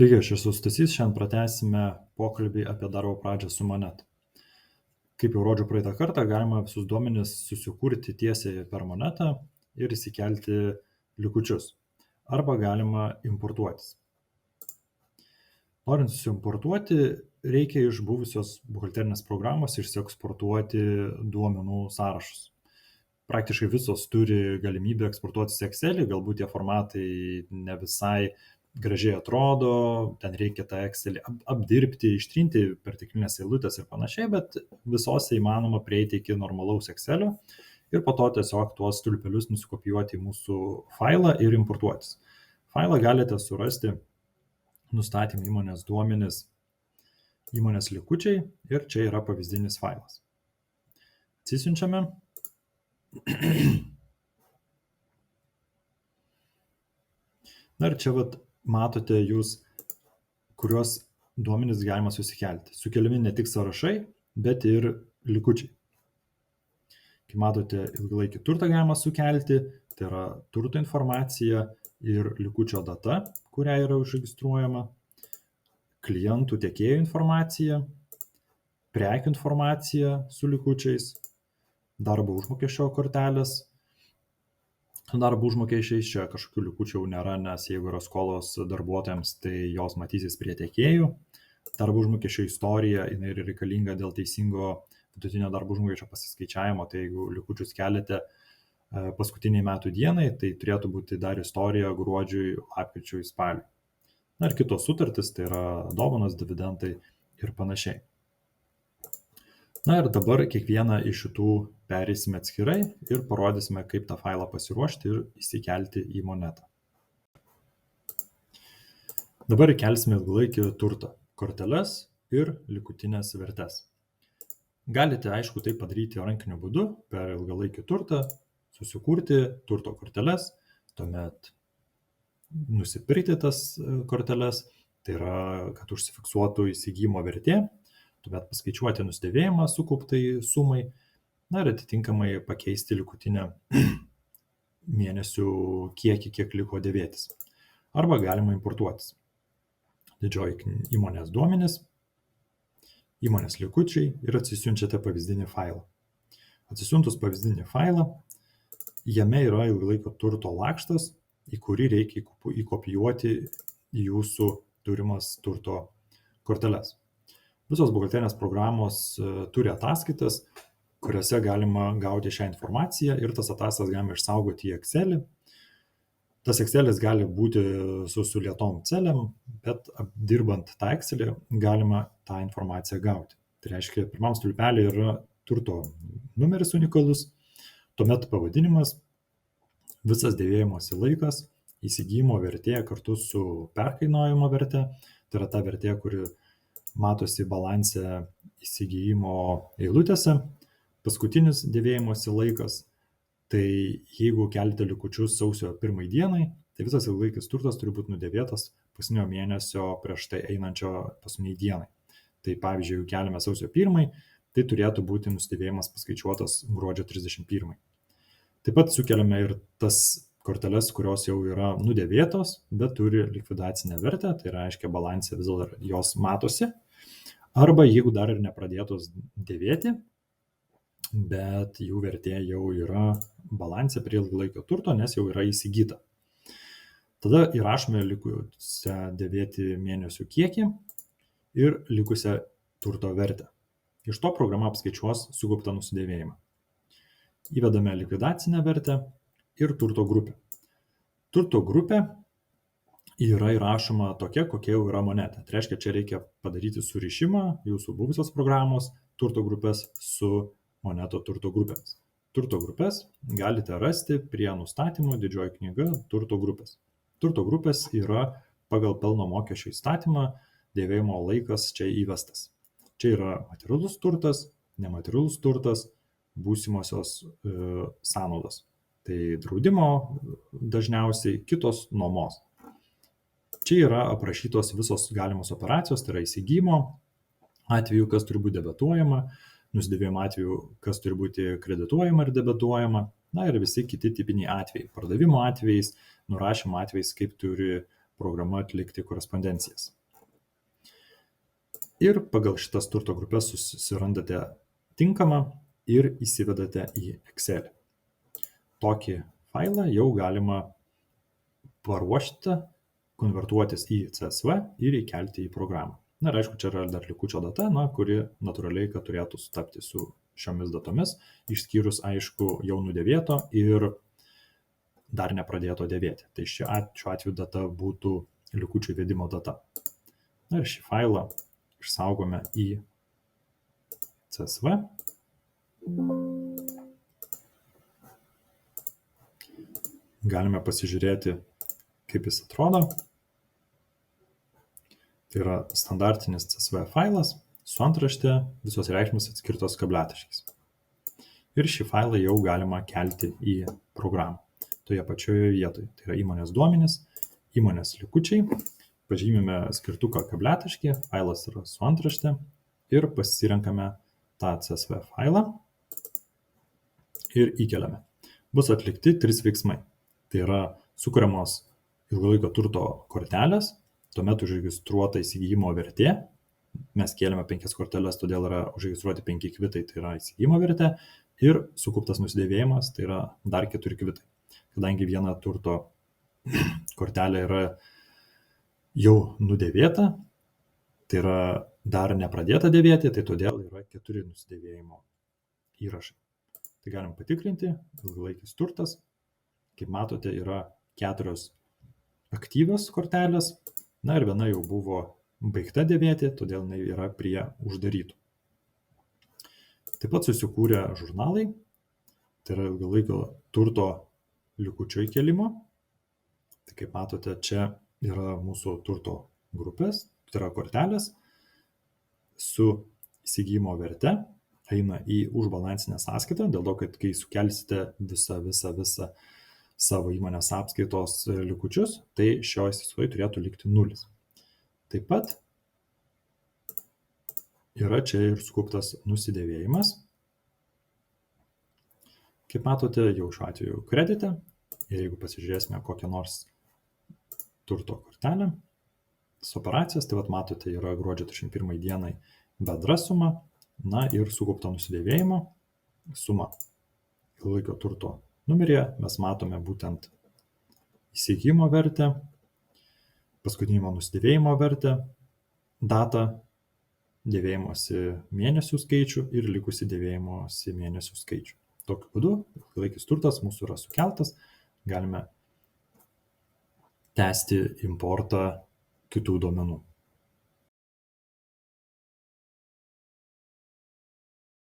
Sveiki, aš esu Stasys, šiandien pratęsime pokalbį apie darbo pradžią su Monet. Kaip jau rodžiau praeitą kartą, galima visus duomenis susikurti tiesiai per Monetą ir įsikelti likučius. Arba galima importuotis. Norint susimportuoti, reikia iš buvusios buhalterinės programos išsieksportuoti duomenų sąrašus. Praktiškai visos turi galimybę eksportuotis į Excelį, galbūt tie formatai ne visai gražiai atrodo, ten reikia tą Excelį apdirbti, ištrinti perteklinės eilutės ir panašiai, bet visose įmanoma prieiti iki normalaus Excelio ir po to tiesiog tuos stulpelius nusikopijuoti į mūsų failą ir importuotis. Failą galite surasti nustatymų įmonės duomenis, įmonės likučiai ir čia yra pavyzdinis failas. Atsisiunčiame. Na ir čia matote jūs, kuriuos duomenis galima susikelti. Sukeliami ne tik sąrašai, bet ir likučiai. Kaip matote, ilgalaikį turtą galima sukelti, tai yra turto informacija ir likučio data, kuria yra užregistruojama, klientų tiekėjų informacija, prekių informacija su likučiais, darbo užmokesčio kortelės. Darbo užmokesčiais čia kažkokių likučių nėra, nes jeigu yra skolos darbuotojams, tai jos matysis prie tiekėjų. Darbo užmokesčio istorija jinai yra reikalinga dėl teisingo vidutinio darbo užmokesčio pasiskaičiavimo, tai jeigu likučius keliate paskutiniai metų dienai, tai turėtų būti dar istorija gruodžiui, lapkričiui, spaliui. Na ir kitos sutartys, tai yra dovanos, dividendai ir panašiai. Na ir dabar kiekvieną iš šitų pereisime atskirai ir parodysime, kaip tą failą pasiruošti ir įsikelti į Monetą. Dabar įkelsime ilgalaikį turtą, korteles ir likutinės vertes. Galite, aišku, tai padaryti rankiniu būdu per ilgalaikį turtą, susikurti turto korteles, tuomet nusipirkti tas korteles, tai yra, kad užsifiksuotų įsigijimo vertė, tuomet paskaičiuoti nusidėvėjimą sukauptai sumai, na ir atitinkamai pakeisti likutinę mėnesių kiekį, kiek liko dėvėtis. Arba galima importuotis. Didžioji įmonės duomenys, įmonės likučiai ir atsisiunčiate pavyzdinį failą. Atsisiuntus pavyzdinį failą, jame yra ilgalaikio turto lakštas, į kurį reikia įkopijuoti jūsų turimas turto korteles. Visos buhalterinės programos turi ataskaitas, kuriuose galima gauti šią informaciją ir tas ataskaitas galima išsaugoti į Excelį. Tas Excelis gali būti su sulietom celėm, bet dirbant tą Excelį galima tą informaciją gauti. Tai reiškia, pirmam stulpelį yra turto numeris unikalus, tuomet pavadinimas, visas dėvėjimosi laikas, įsigijimo vertė kartu su perkainojimo verte, tai yra ta vertė, kuri matosi balanse įsigijimo eilutėse, paskutinis dėvėjimosi laikas, tai jeigu kelite likučius sausio 1 dienai, tai visas ilgalaikis turtas turi būti nudėvėtas paskutinio mėnesio prieš tai einančio paskutiniai dienai. Tai pavyzdžiui, jeigu keliame sausio 1, tai turėtų būti nusidėvėjimas paskaičiuotas gruodžio 31. Taip pat sukeliame ir tas korteles, kurios jau yra nudėvėtos, bet turi likvidacinę vertę, tai reiškia balanse vis dar jos matosi. Arba jeigu dar ir nepradėtos dėvėti, bet jų vertė jau yra balanse prie ilgalaikio turto, nes jau yra įsigyta. Tada įrašome likusią dėvėti mėnesių kiekį ir likusią turto vertę. Iš to programa apskaičiuos sukauptą nusidėvėjimą. Įvedame likvidacinę vertę ir turto grupę. Turto grupė yra įrašoma tokia, kokia jau yra Monete. Tai reiškia, čia reikia padaryti surišimą jūsų buvusios programos turto grupės su Moneto turto grupėmis. Turto grupės galite rasti prie nustatymų didžioji knyga turto grupės. Turto grupės yra pagal pelno mokesčio įstatymą dėvėjimo laikas čia įvestas. Čia yra materialus turtas, nematerialus turtas, būsimosios sąnaudos. Tai draudimo dažniausiai, kitos nuomos. Čia yra aprašytos visos galimos operacijos, tai yra įsigijimo atveju, kas turi būti debituojama, nusidėvėjimo atveju, kas turi būti kredituojama ir debituojama, na ir visi kiti tipiniai atvejai. Pardavimo atvejais, nurašymo atvejais, kaip turi programa atlikti korespondencijas. Ir pagal šitas turto grupės susirandate tinkamą ir įsivedate į Excel. Tokį failą jau galima paruošti, konvertuotis į CSV ir įkelti į programą. Na ir aišku, čia yra dar likučio data, kuri natūraliai, kad turėtų sutapti su šiomis datomis, išskyrus, aišku, jau nudėvėto ir dar nepradėto dėvėti. Tai šiuo atveju data būtų likučių įvedimo data. Na ir šį failą išsaugome į CSV. Galime pasižiūrėti, kaip jis atrodo. Tai yra standartinis CSV failas su antrašte, visos reikšmės atskirtos kabletaškiais. Ir šį failą jau galima kelti į programą. Toje pačioje vietoje. Tai yra įmonės duomenys, įmonės likučiai. Pažymime skirtuką kabletaškį, failas yra su antrašte ir pasirenkame tą CSV failą ir įkeliame. Bus atlikti 3 veiksmai. Tai yra sukuriamos ilgalaikio turto kortelės, tuomet užregistruota įsigijimo vertė. Mes kėlėme 5 korteles, todėl yra užregistruoti 5 kvitai, tai yra įsigijimo vertė. Ir sukauptas nusidėvėjimas, tai yra dar 4 kvitai. Kadangi viena turto kortelė yra jau nudėvėta, tai yra dar nepradėta dėvėti, tai todėl yra 4 nusidėvėjimo įrašai. Tai galim patikrinti, ilgalaikis turtas. Kaip matote, yra 4 aktyvios kortelės. Na ir viena jau buvo baigta dėvėti, todėl jinai yra prie uždarytų. Taip pat susikūrė žurnalai, tai yra ilgalaikio turto likučio įkelimo. Tai kaip matote, čia yra mūsų turto grupės, tai yra kortelės su įsigijimo verte, eina į užbalansinę sąskaitą, dėl to, kad kai sukelsite visą savo įmonės apskaitos likučius, tai šioje sąskaitoje turėtų likti 0. Taip pat yra čia ir sukauptas nusidėvėjimas. Kaip matote, jau šiuo atveju kredite. Ir jeigu pasižiūrėsime kokią nors turto kortelę, operacijas, tai matote, yra gruodžio 31 dienai bendra suma, na ir sukaupta nusidėvėjimo suma. Ilgalaikio turto numeryje mes matome būtent įsigijimo vertę, paskutinio nusidėvėjimo vertę, datą, dėvėjimosi mėnesių skaičių ir likusi dėvėjimosi mėnesių skaičių. Tokiu būdu ilgalaikis turtas mūsų yra sukeltas, galime tęsti importą kitų duomenų.